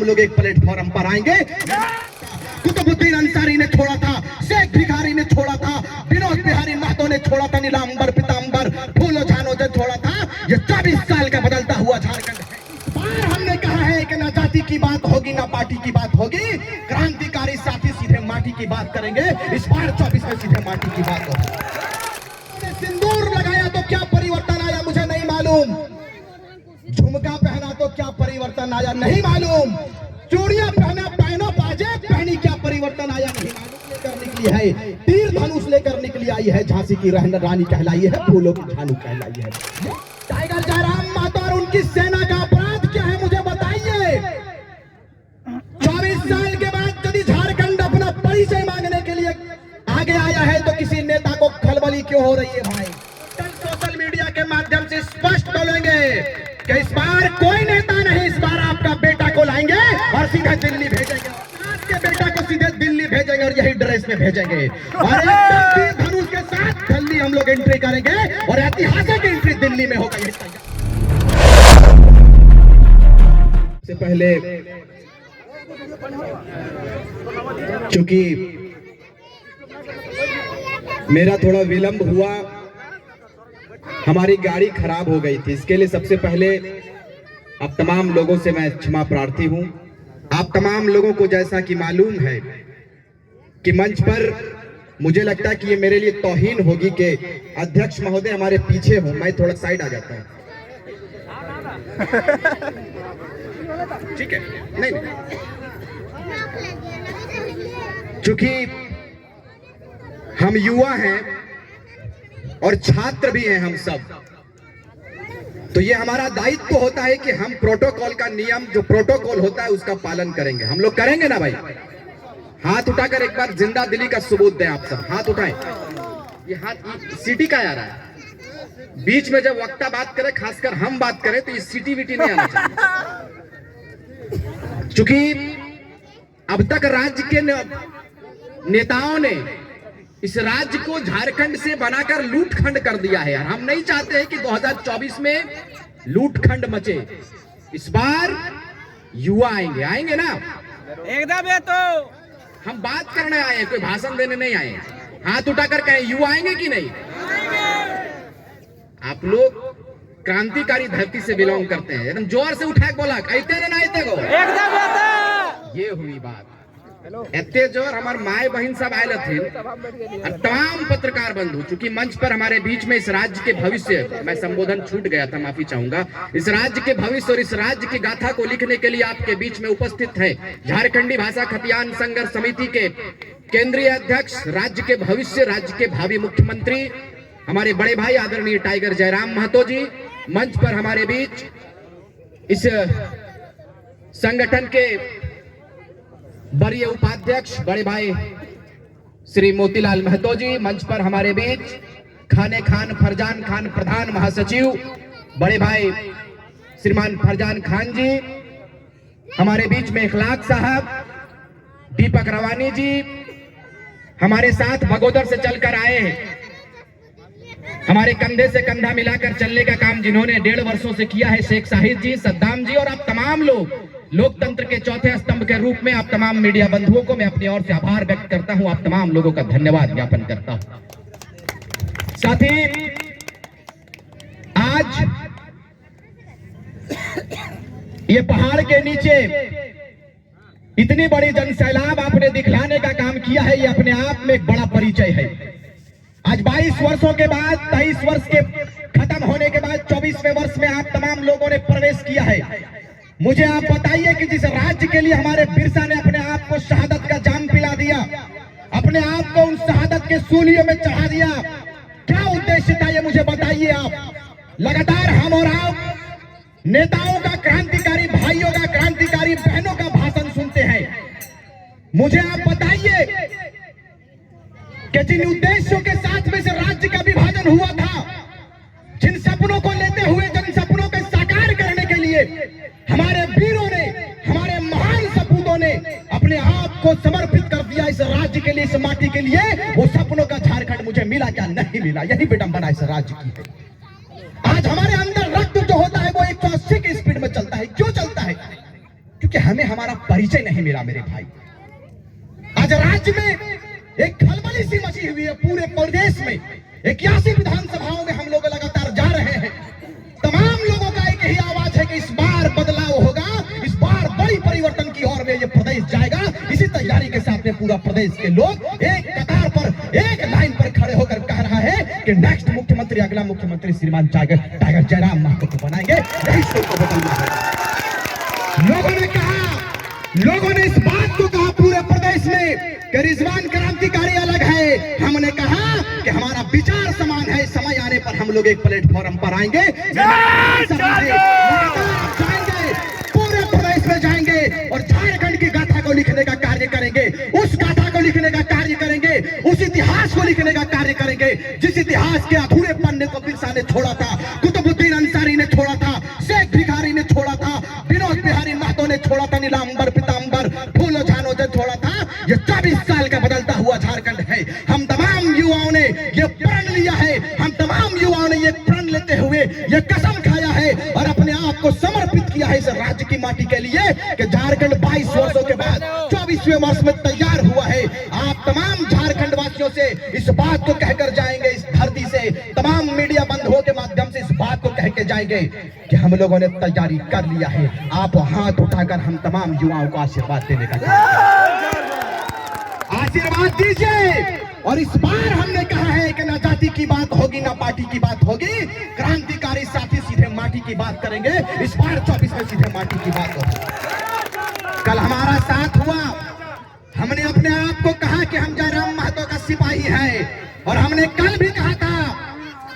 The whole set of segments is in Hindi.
लोग एक प्लेटफॉर्म पर आएंगे। कुतुबुद्दीन अंसारी ने छोड़ा था, शेख भिखारी ने छोड़ा था, विनोद बिहारी महतो ने छोड़ा था, नीलांबर पीतांबर फूलो झानो ने छोड़ा था। ये 24 साल का बदलता हुआ झारखंड है। बार हमने कहा है कि ना जाति की बात होगी ना पार्टी की बात होगी, क्रांतिकारी साथी सीधे माटी की बात करेंगे। इस बार 24 में सीधे माटी की बात होगी। सिंदूर लगाया तो क्या परिवर्तन आया मुझे नहीं मालूम, झुमका पहना तो क्या परिवर्तन आया नहीं मालूम, चूड़ियां पहना पहनो बाजे पहनी क्या परिवर्तन आया नहीं मालूम। लेकर निकली है तीर धनुष लेकर निकली आई है, झांसी की रानी कहलाई है, फूलों की झानू कहलाई है। टाइगर जयराम महतो और उनकी सेना का अपराध क्या है मुझे बताइए। 24 साल के बाद यदि झारखंड अपना परिचय मांगने के लिए आगे आया है तो किसी नेता को खलबली क्यों हो रही है भाई। सोशल मीडिया के माध्यम से स्पष्ट बोलेंगे कि इस बार कोई नेता नहीं, इस बार आपका बेटा को लाएंगे और सीधे दिल्ली भेजेंगे, आपके बेटा को सीधे दिल्ली भेजेंगे और यही ड्रेस में भेजेंगे और एकदम धनुष के साथ दिल्ली हम लोग एंट्री करेंगे और ऐतिहासिक एंट्री दिल्ली में होगा। से पहले चूंकि मेरा थोड़ा विलंब हुआ, हमारी गाड़ी खराब हो गई थी, इसके लिए सबसे पहले आप तमाम लोगों से मैं क्षमा प्रार्थी हूं। आप तमाम लोगों को जैसा कि मालूम है कि मंच पर मुझे लगता है कि ये मेरे लिए तौहीन होगी कि अध्यक्ष महोदय हमारे पीछे हो, मैं थोड़ा साइड आ जाता हूं। ठीक है, नहीं चूंकि हम युवा हैं और छात्र भी हैं हम सब, तो ये हमारा दायित्व होता है कि हम प्रोटोकॉल का नियम जो प्रोटोकॉल होता है उसका पालन करेंगे। हम लोग करेंगे ना भाई? हाथ उठाकर एक बार जिंदा दिली का सबूत दें आप सब, हाथ उठाएं। ये हाथ सीटी का आ रहा है, बीच में जब वक्ता बात करे, खासकर हम बात करें तो ये सीटी वीटी नहीं आना चाहिए। चूंकि अब तक राज्य के नेताओं ने इस राज्य को झारखंड से बनाकर लूटखंड कर दिया है यार। हम नहीं चाहते हैं कि 2024 में लूटखंड मचे। इस बार युवा आएंगे ना एकदम। ये तो हम बात करने आए हैं, कोई भाषण देने नहीं आए हैं। हाथ उठाकर कहें युवा आएंगे कि नहीं? आप लोग क्रांतिकारी धरती से बिलोंग करते हैं, एकदम जोर से उठा के बोला कहते ना आते को एकदम। ये हुई बात। एते जोर हमारे माए बहन सब आये थे और तमाम पत्रकार बंधु, चूंकि मंच पर हमारे बीच में इस राज्य के भविष्य, मैं संबोधन छूट गया था, माफी चाहूंगा, इस राज्य के भविष्य और इस राज्य की गाथा को लिखने के लिए आपके बीच में उपस्थित है झारखंडी भाषा खतियान संघर्ष समिति के केंद्रीय अध्यक्ष, राज्य के भविष्य, राज्य के भावी मुख्यमंत्री हमारे बड़े भाई आदरणीय टाइगर जयराम महतो जी। मंच पर हमारे बीच इस संगठन के वरीय उपाध्यक्ष बड़े भाई श्री मोतीलाल महतो जी। मंच पर हमारे बीच खाने खान फरजान खान प्रधान महासचिव बड़े भाई श्रीमान फरजान खान जी। हमारे बीच में इखलाक साहब, दीपक रवानी जी हमारे साथ बगोदर से चलकर आए हैं। हमारे कंधे से कंधा मिलाकर चलने का काम जिन्होंने 1.5 वर्षों से किया है, शेख साहिद जी, सद्दाम जी और आप तमाम लोग, लोकतंत्र के चौथे स्तंभ के रूप में आप तमाम मीडिया बंधुओं को मैं अपनी ओर से आभार व्यक्त करता हूं। आप तमाम लोगों का धन्यवाद ज्ञापन करता हूं। साथ ही आज ये पहाड़ के नीचे इतनी बड़ी जनसैलाब आपने दिखलाने का काम किया है, ये अपने आप में एक बड़ा परिचय है। आज 22 वर्षों के बाद, 23 वर्ष के खत्म होने के बाद 24वें वर्ष में आप तमाम लोगों ने प्रवेश किया है। मुझे आप बताइए कि जिस राज्य के लिए हमारे बिरसा ने अपने आप को शहादत का जाम पिला दिया, अपने आप को उन शहादत के सूलियों में चढ़ा दिया, क्या उद्देश्य था ये मुझे बताइए आप। लगातार हम और आप नेताओं का, क्रांतिकारी भाइयों का, क्रांतिकारी बहनों का भाषण सुनते हैं। मुझे आप बताइए कि जिन उद्देश्यों के साथ में से राज्य का विभाजन हुआ था, जिन सपनों को लेते हुए, जिन सपनों को साकार करने के लिए हमारे वीरों ने, हमारे महान सपूतों ने अपने आप को समर्पित कर दिया इस राज्य के लिए, इस माटी के लिए, वो सपनों का झारखंड मुझे मिला क्या? नहीं मिला। यही विडंबना इस राज्य की है। आज हमारे अंदर रक्त जो होता है वो 180 की स्पीड में चलता है। क्यों चलता है? क्योंकि हमें हमारा परिचय नहीं मिला मेरे भाई। आज राज्य में एक खलबली सी मची हुई है, पूरे प्रदेश में 81 विधानसभाओं में हम लोग लगातार जा रहे हैं। तमाम लोगों का एक ही आवाज है कि इस बार बदलाव होगा, इस बार बड़ी परिवर्तन की ओर में ये प्रदेश जाएगा। इसी तैयारी के साथ में पूरा प्रदेश के लोग एक कतार पर, एक लाइन पर खड़े होकर कह रहा है कि नेक्स्ट मुख्यमंत्री, अगला मुख्यमंत्री श्रीमान टाइगर जयराम महतो को बनाएंगे। यही स्टेट को बदलना है। लोगों ने कहा, लोगों ने इस बात को कहा पूरे प्रदेश में कि रिजवान क्रांतिकारी अलग है। हमने कहा कि हमारा विचार समान है। समय आने पर हम लोग एक प्लेटफॉर्म पर आएंगे, जाएंगे, पूरे प्रदेश में जाएंगे और झारखंड की गाथा को लिखने का कार्य करेंगे। उस गाथा को लिखने का कार्य करेंगे, उस इतिहास को लिखने का कार्य करेंगे जिस इतिहास के अधूरे पन्ने को बिरसा ने छोड़ा था, कुतुबुद्दीन अंसारी ने छोड़ा था, शेख भिखारी ने छोड़ा था, विनोद बिहारी महतो ने छोड़ा था, नीलांबर पीतांबर फूलो झानो ने छोड़ा था। ये 24 साल का बदलता हुआ झारखंड है। हम तमाम युवाओं ने ये प्रण लिया है, हम तमाम युवाओं ने ये प्रण लेते हुए ये कसम खाया है और अपने आप को समर्पित किया है इस राज्य की माटी के लिए कि झारखंड 22 वर्षों के बाद 24वें वर्ष में तैयार हुआ है। आप तमाम झारखंड वासियों से इस बात को कहकर जाएंगे, इस धरती से तमाम मीडिया बंधुओं के माध्यम से इस बात को कह के जाएंगे कि हम लोगों ने तैयारी कर लिया है। आप हाथ उठाकर हम तमाम युवाओं को आशीर्वाद देने का आशीर्वाद दीजिए। और इस बार हमने कहा है कि ना जाति की बात होगी, ना पार्टी की बात होगी, क्रांतिकारी साथी सीधे माटी की बात करेंगे। इस बार 24 में सीधे माटी की बात होगी। कल हमारा साथ हुआ, हमने अपने आप को कहा कि हम जयराम महतो का सिपाही हैं और हमने कल भी कहा था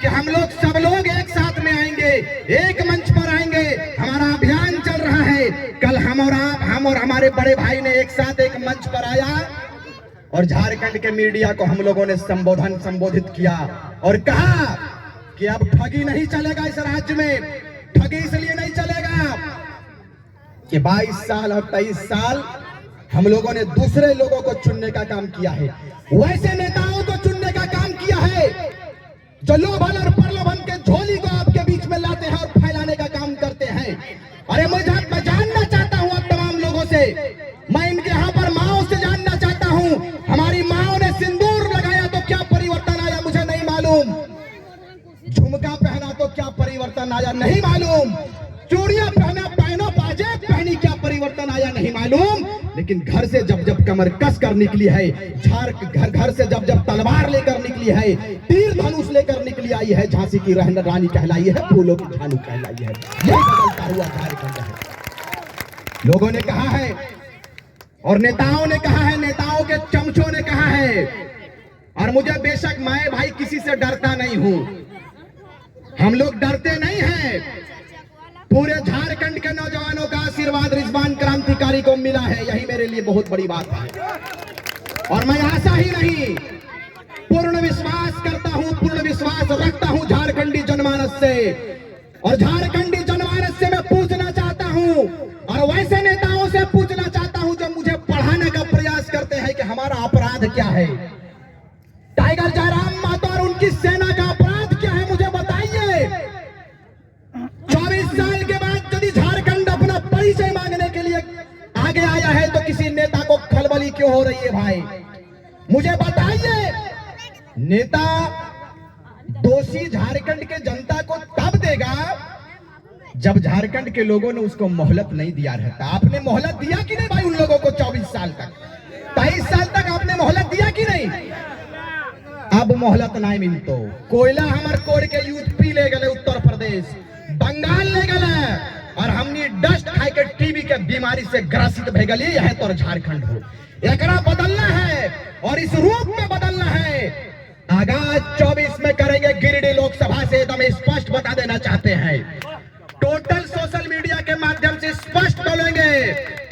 कि हम लोग सब लोग एक साथ में आएंगे, एक मंच पर आएंगे। हमारा अभियान चल रहा है। कल हम और हमारे बड़े भाई ने एक साथ एक मंच पर आया और झारखंड के मीडिया को हम लोगों ने संबोधित किया और कहा कि अब ठगी नहीं चलेगा इस राज्य में। ठगी इसलिए नहीं चलेगा कि 22 साल और 23 साल हम लोगों ने दूसरे लोगों को चुनने का काम किया है, वैसे नेताओं को चुनने का काम किया है जो लोभन और प्रलोभन के झोली को आपके बीच में लाते हैं और फैलाने का काम करते हैं। अरे मैं जानना चाहता हूं आप तमाम लोगों से, मैं इनके यहाँ पर माओ से जानना चाहता हूं, हमारी माओ ने सिंदूर लगाया तो क्या परिवर्तन आया मुझे नहीं मालूम, झुमका पहना तो क्या परिवर्तन आया नहीं मालूम, चूड़ियां पहना, पहनो पाजेब पहनी, क्या परिवर्तन आया नहीं मालूम। लेकिन घर से जब जब कमर कस कर निकली है, घर से जब जब तलवार लेकर निकली है, तीर धनुष लेकर निकली आई है, झांसी की रानी कहलाई है, फूलों की झानू कहलाई है। यही बदलता हुआ झारखंड है। लोगों ने कहा है और नेताओं ने कहा है, नेताओं के चमचों ने कहा है, और मुझे बेशक मैं भाई किसी से डरता नहीं हूं, हम लोग डरते नहीं हैं। पूरे झारखंड के नौजवानों का आशीर्वाद रिजवान क्रांतिकारी को मिला है, यही मेरे लिए बहुत बड़ी बात है। और मैं आशा ही नहीं, पूर्ण विश्वास करता हूं, पूर्ण विश्वास रखता हूं झारखंडी जनमानस से। और झारखंडी जनमानस से मैं पूछना चाहता हूं और वैसे नेताओं से पूछना चाहता हूं जो मुझे पढ़ाने का प्रयास करते हैं कि हमारा अपराध क्या है, टाइगर जयराम महतो और उनकी सेना का अपराध क्या है, मुझे बताइए। 24 साल के बाद यदि झारखंड अपना परिचय मांगने के लिए आगे आया है तो किसी नेता को खलबली क्यों हो रही है भाई, मुझे बताइए। नेता दोषी झारखंड के जनता को तब देगा जब झारखंड के लोगों ने उसको मोहलत नहीं दिया रहता। आपने मोहलत दिया कि नहीं भाई उन लोगों को? 24 साल तक, 23 साल तक आपने मोहलत दिया कि नहीं? अब मोहलत नहीं मिलतो। कोयला हमार कोड़ के यूपी ले गए, उत्तर प्रदेश, बंगाल ले गए, और हमने डस्ट खाई के टीबी के बीमारी से ग्रसित भे गए। यह तो झारखंड हो, एकरा बदलना है और इस रूप में बदलना है। आगाज 24 में करेंगे। गिरिडीह लोकसभा से एकदम स्पष्ट बता देना चाहते हैं, टोटल सोशल मीडिया के माध्यम से स्पष्ट बोलेंगे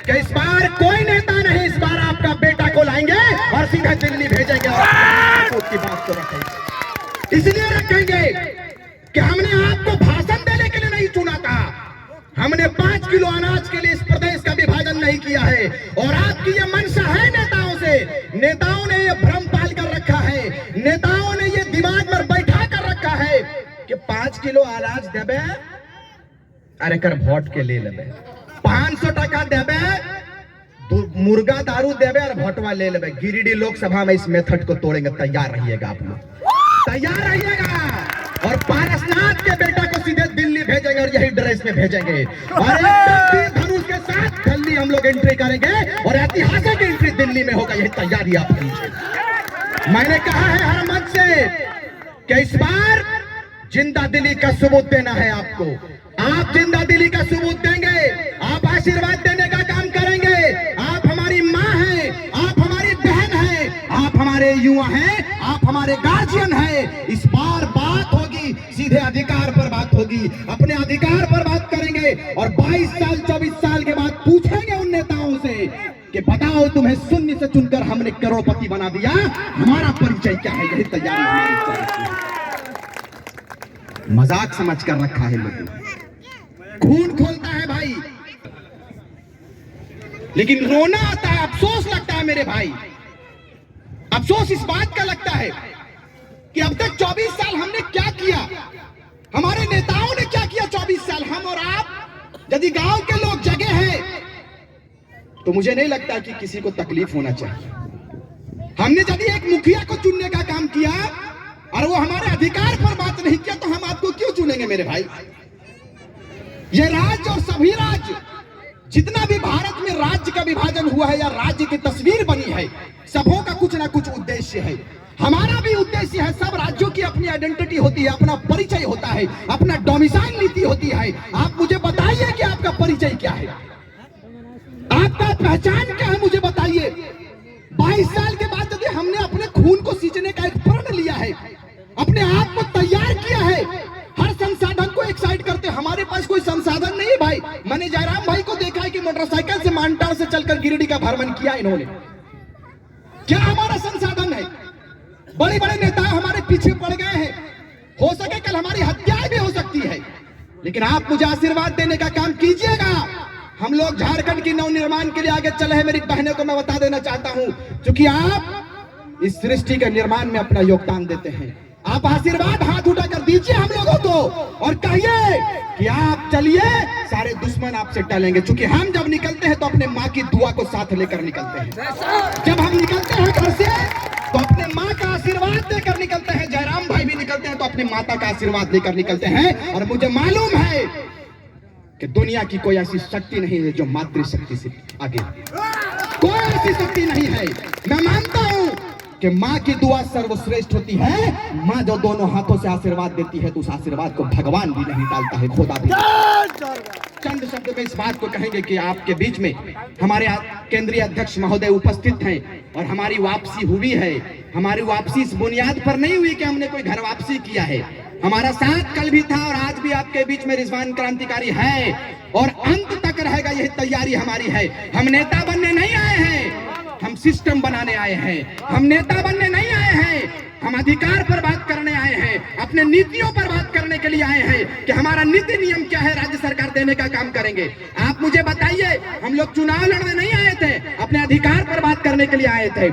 कि इस बार कोई नेता नहीं, इस बार आपका बेटा को लाएंगे और सीधा दिल्ली भेजेंगे और उसकी बात को रखेंगे। इसलिए रखेंगे कि हमने आपको भाषण देने के लिए नहीं चुना था, हमने 5 किलो अनाज के लिए इस प्रदेश का विभाजन नहीं किया है। और आपकी ये मंशा है नेताओं से, नेताओं ने ये भ्रम पाल कर रखा है, नेताओं ने ये दिमाग में बैठा कर रखा है कि 5 किलो अनाज देवे, अरे कर वोट के ले लेवे, 500 टका देबे तो मुर्गा दारू देबे और भोटवा ले लेबे। गिरिडीह लोकसभा में इस मेथड को तोड़ेंगे, तैयार रहिएगा आप लोग, तैयार रहिएगा। और पारसनाथ के बेटा को सीधे दिल्ली भेजेंगे और यही ड्रेस में भेजेंगे और एकदम तीर धनुष के साथ दिल्ली हम लोग एंट्री करेंगे और ऐतिहासिक एंट्री दिल्ली में होगा, यही तैयारी आप कीजिए। मैंने कहा है हर मंच से कि इस बार जिंदा दिली का सबूत देना है आपको। आप जिंदा दिली का सबूत देंगे, आप आशीर्वाद देने का काम करेंगे। आप हमारी माँ हैं, आप हमारी बहन हैं, आप हमारे युवा हैं, आप हमारे गार्जियन हैं। इस बार बात होगी सीधे अधिकार पर बात होगी, अपने अधिकार पर बात करेंगे और 22 साल 24 साल के बाद पूछेंगे उन नेताओं से कि बताओ तुम्हें शून्य से चुनकर हमने करोड़पति बना दिया, हमारा परिचय क्या है। यही तैयारी हमारी। मजाक समझ कर रखा है लोगों, खून खोलता है भाई, लेकिन रोना आता है, अफसोस लगता है मेरे भाई। अफसोस इस बात का लगता है कि अब तक 24 साल हमने क्या किया, हमारे नेताओं ने क्या किया 24 साल। हम और आप यदि गांव के लोग जगे हैं तो मुझे नहीं लगता कि किसी को तकलीफ होना चाहिए। हमने यदि एक मुखिया को चुनने का काम किया और वो हमारे अधिकार पर बात नहीं किया तो हम आपको क्यों चुनेंगे मेरे भाई। ये राज्य और सभी राज्य, जितना भी भारत में राज्य का विभाजन हुआ है या राज्य की तस्वीर बनी है, सबों का कुछ ना कुछ उद्देश्य है। हमारा भी उद्देश्य है। सब राज्यों की अपनी आइडेंटिटी होती है, अपना परिचय होता है, अपना डोमिसाइल नीति होती है। आप मुझे बताइए कि आपका परिचय क्या है, आपका पहचान क्या है, मुझे बताइए। 22 साल के बाद यदि हमने अपने खून को सींचने का एक प्रण लिया है, अपने आप को तैयार किया है, हर संसाधन को एक साइड करते, हमारे पास कोई संसाधन नहीं है भाई। मैंने जयराम भाई को देखा है कि मोटरसाइकिल से मानटार से चलकर गिरिडीह का भ्रमण किया इन्होंने। क्या हमारा संसाधन है? बड़े बड़े नेता हमारे पीछे पड़ गए हैं, हो सके कल हमारी हत्याएं भी हो सकती है, लेकिन आप मुझे आशीर्वाद देने का काम कीजिएगा। हम लोग झारखंड की नवनिर्माण के लिए आगे चले हैं। मेरी बहनों को मैं बता देना चाहता हूं, क्योंकि आप इस सृष्टि के निर्माण में अपना योगदान देते हैं। आप आशीर्वाद हाथ उठाकर दीजिए हम लोगों को और कहिए कि आप चलिए, सारे दुश्मन आपसे टलेंगे। क्योंकि हम जब निकलते हैं तो अपने माँ की दुआ को साथ लेकर निकलते हैं। जब हम निकलते हैं घर से तो अपने माँ का आशीर्वाद देकर निकलते हैं। जयराम भाई भी निकलते हैं तो अपने माता का आशीर्वाद लेकर निकलते हैं। और मुझे मालूम है कि दुनिया की कोई ऐसी शक्ति नहीं है जो मातृशक्ति से आगे, कोई ऐसी शक्ति नहीं है। मैं मानता हूं कि माँ की दुआ सर्वश्रेष्ठ होती है। माँ जो दोनों हाथों से आशीर्वाद देती है तो उस आशीर्वाद को भगवान भी नहीं डालता है, खुदा भी। चंद शब्द में इस बात को कहेंगे कि आपके बीच में हमारे केंद्रीय अध्यक्ष महोदय उपस्थित हैं और हमारी वापसी हुई है। हमारी वापसी इस बुनियाद पर नहीं हुई कि हमने कोई घर वापसी किया है। हमारा साथ कल भी था और आज भी आपके बीच में रिजवान क्रांतिकारी है और अंत तक रहेगा, यही तैयारी हमारी है। हम नेता बनने नहीं आए हैं, हम सिस्टम बनाने आए हैं। हम नेता बनने नहीं आए हैं, हम अधिकार पर बात करने आए हैं, अपने नीतियों पर बात करने के लिए आए हैं कि हमारा नीति नियम क्या है, राज्य सरकार देने का काम करेंगे। आप मुझे बताइए, हम लोग चुनाव लड़ने नहीं आए थे, अपने अधिकार पर बात करने के लिए आए थे।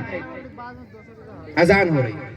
अजान हो रही है।